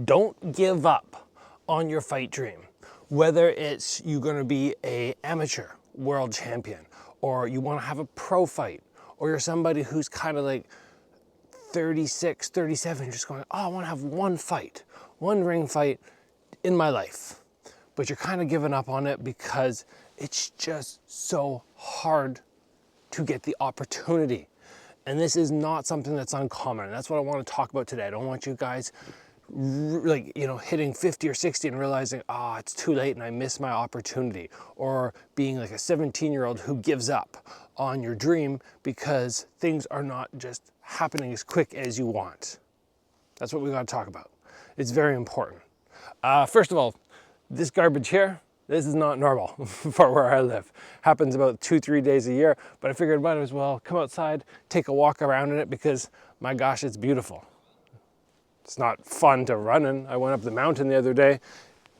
Don't give up on your fight dream. Whether it's you're gonna be an amateur world champion, or you wanna have a pro fight, or you're somebody who's kind of like 36, 37, just going, oh, I wanna have one fight, one ring fight in my life. But you're kind of giving up on it because it's just so hard to get the opportunity. And this is not something that's uncommon. And that's what I want to talk about today. I don't want you guys like, you know, hitting 50 or 60 and realizing, ah, it's too late and I missed my opportunity. Or being like a 17-year-old who gives up on your dream because things are not just happening as quick as you want. That's what we got to talk about. It's very important. First of all, this garbage here, this is not normal for where I live. Happens about 2-3 days a year, but I figured I might as well come outside, take a walk around in it because my gosh, it's beautiful. It's not fun to run in. I went up the mountain the other day,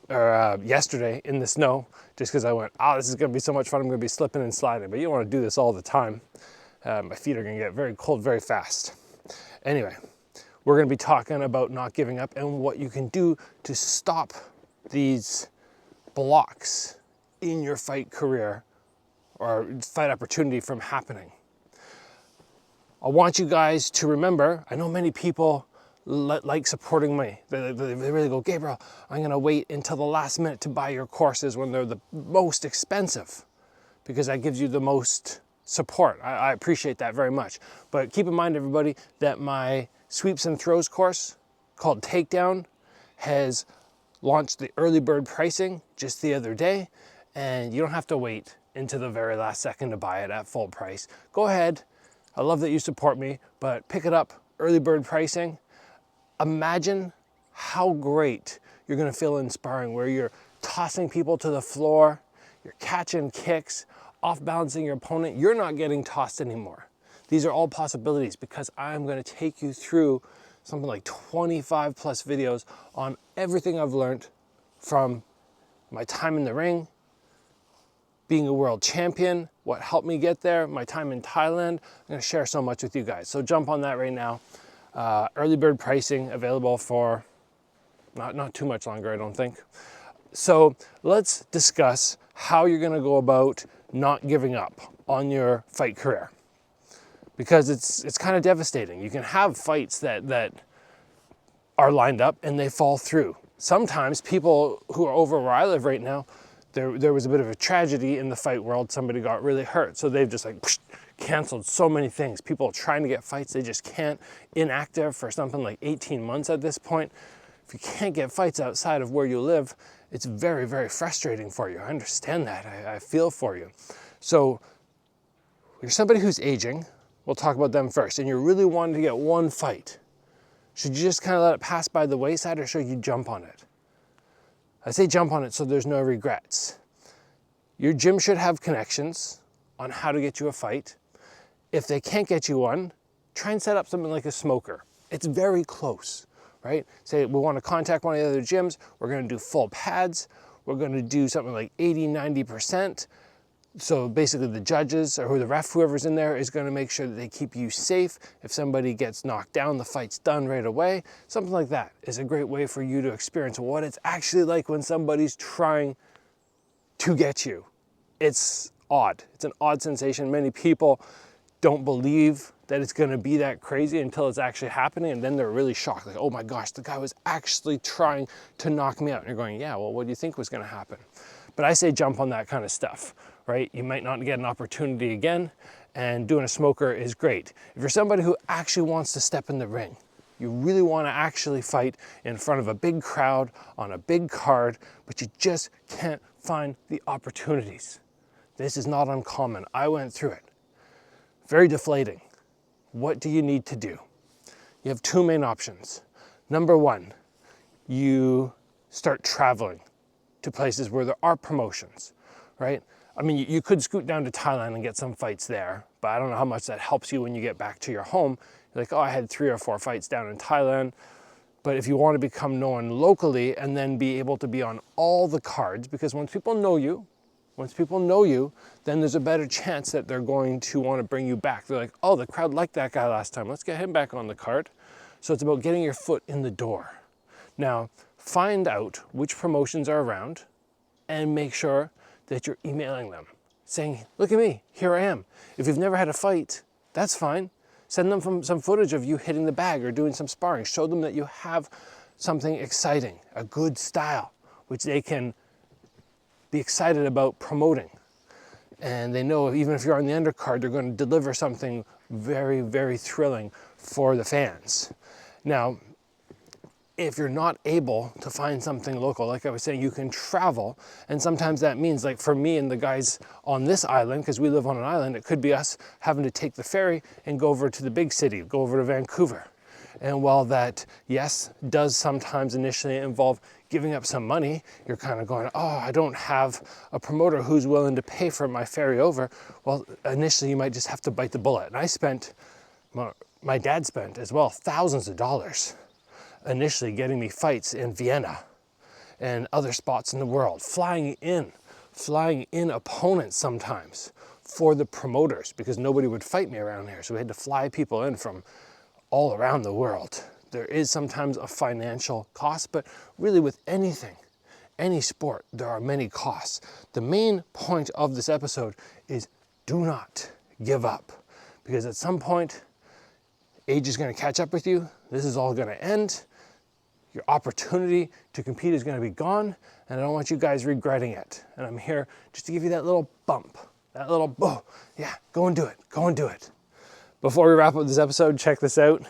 or yesterday in the snow, just because I went, oh, this is gonna be so much fun, I'm gonna be slipping and sliding, but you don't wanna do this all the time. My feet are gonna get very cold very fast. Anyway, we're gonna be talking about not giving up and what you can do to stop these blocks in your fight career or fight opportunity from happening. I want you guys to remember, I know many people like supporting me. They really go, Gabriel, I'm gonna wait until the last minute to buy your courses when they're the most expensive because that gives you the most support. I appreciate that very much. But keep in mind, everybody, that my sweeps and throws course called Takedown has launched the early bird pricing just the other day, and you don't have to wait until the very last second to buy it at full price. Go ahead. I love that you support me, but pick it up, early bird pricing. Imagine how great you're gonna feel inspiring, where you're tossing people to the floor, you're catching kicks, off balancing your opponent. You're not getting tossed anymore. These are all possibilities because I'm gonna take you through something like 25 plus videos on everything I've learned from my time in the ring, being a world champion, what helped me get there, my time in Thailand. I'm gonna share so much with you guys. So jump on that right now. Early bird pricing available for not too much longer, I don't think. So let's discuss how you're gonna go about not giving up on your fight career. Because it's kind of devastating. You can have fights that are lined up and they fall through. Sometimes people who are over where I live right now, there was a bit of a tragedy in the fight world. Somebody got really hurt. So they've just like canceled so many things. People are trying to get fights, they just can't. Inactive for something like 18 months at this point. If you can't get fights outside of where you live, it's very, very frustrating for you. I understand that, I feel for you. So you're somebody who's aging, we'll talk about them first, and you're really wanting to get one fight. Should you just kind of let it pass by the wayside, or should you jump on it? I say jump on it so there's no regrets. Your gym should have connections on how to get you a fight. If they can't get you one, try and set up something like a smoker. It's very close, right? Say we want to contact one of the other gyms, we're gonna do full pads, we're gonna do something like 80-90%. So basically the judges or the ref, whoever's in there, is gonna make sure that they keep you safe. If somebody gets knocked down, the fight's done right away. Something like that is a great way for you to experience what it's actually like when somebody's trying to get you. It's odd. It's an odd sensation. Many people don't believe that it's gonna be that crazy until it's actually happening, and then they're really shocked. Like, oh my gosh, the guy was actually trying to knock me out. And you're going, yeah, well, what do you think was gonna happen? But I say jump on that kind of stuff, right? You might not get an opportunity again, and doing a smoker is great. If you're somebody who actually wants to step in the ring, you really want to actually fight in front of a big crowd on a big card, but you just can't find the opportunities. This is not uncommon. I went through it. Very deflating. What do you need to do? You have two main options. Number one, you start traveling to places where there are promotions, right? I mean, you could scoot down to Thailand and get some fights there, but I don't know how much that helps you when you get back to your home. You're like, oh, I had 3 or 4 fights down in Thailand. But if you want to become known locally and then be able to be on all the cards, because once people know you, then there's a better chance that they're going to want to bring you back. They're like, oh, the crowd liked that guy last time. Let's get him back on the card. So it's about getting your foot in the door. Now, find out which promotions are around and make sure that you're emailing them saying, look at me, here I am. If you've never had a fight, that's fine. Send them some footage of you hitting the bag or doing some sparring. Show them that you have something exciting, a good style, which they can be excited about promoting. And they know even if you're on the undercard, they're going to deliver something very, very thrilling for the fans. Now, if you're not able to find something local, like I was saying, you can travel. And sometimes that means, like for me and the guys on this island, because we live on an island, it could be us having to take the ferry and go over to the big city, go over to Vancouver. And while that, yes, does sometimes initially involve giving up some money, you're kind of going, oh, I don't have a promoter who's willing to pay for my ferry over. Well, initially you might just have to bite the bullet. And I spent, my dad spent as well, thousands of dollars initially getting me fights in Vienna and other spots in the world, flying in opponents sometimes for the promoters because nobody would fight me around here. So we had to fly people in from all around the world. There is sometimes a financial cost, but really with anything, any sport, there are many costs. The main point of this episode is do not give up, because at some point, age is going to catch up with you. This is all going to end. Your opportunity to compete is going to be gone, and I don't want you guys regretting it. And I'm here just to give you that little bump, that little, oh, yeah, go and do it, go and do it. Before we wrap up this episode, check this out.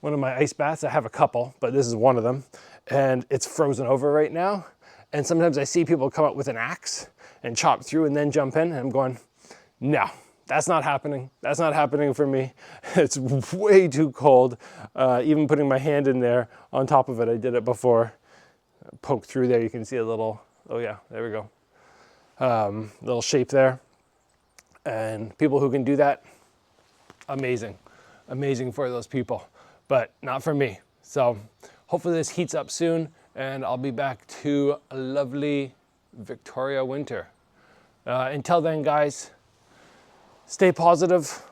One of my ice baths, I have a couple, but this is one of them, and it's frozen over right now. And sometimes I see people come up with an axe and chop through and then jump in, and I'm going, no, that's not happening. That's not happening for me. It's way too cold. Even putting my hand in there on top of it, I did it before. Poke through there, you can see a little, oh yeah, there we go. Little shape there. And people who can do that, amazing. Amazing for those people, but not for me. So hopefully this heats up soon and I'll be back to a lovely Victoria winter. Until then, guys, stay positive.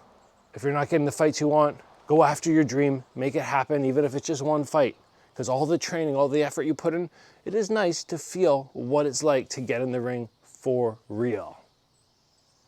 If you're not getting the fights you want, go after your dream, make it happen, even if it's just one fight. Because all the training, all the effort you put in, it is nice to feel what it's like to get in the ring for real.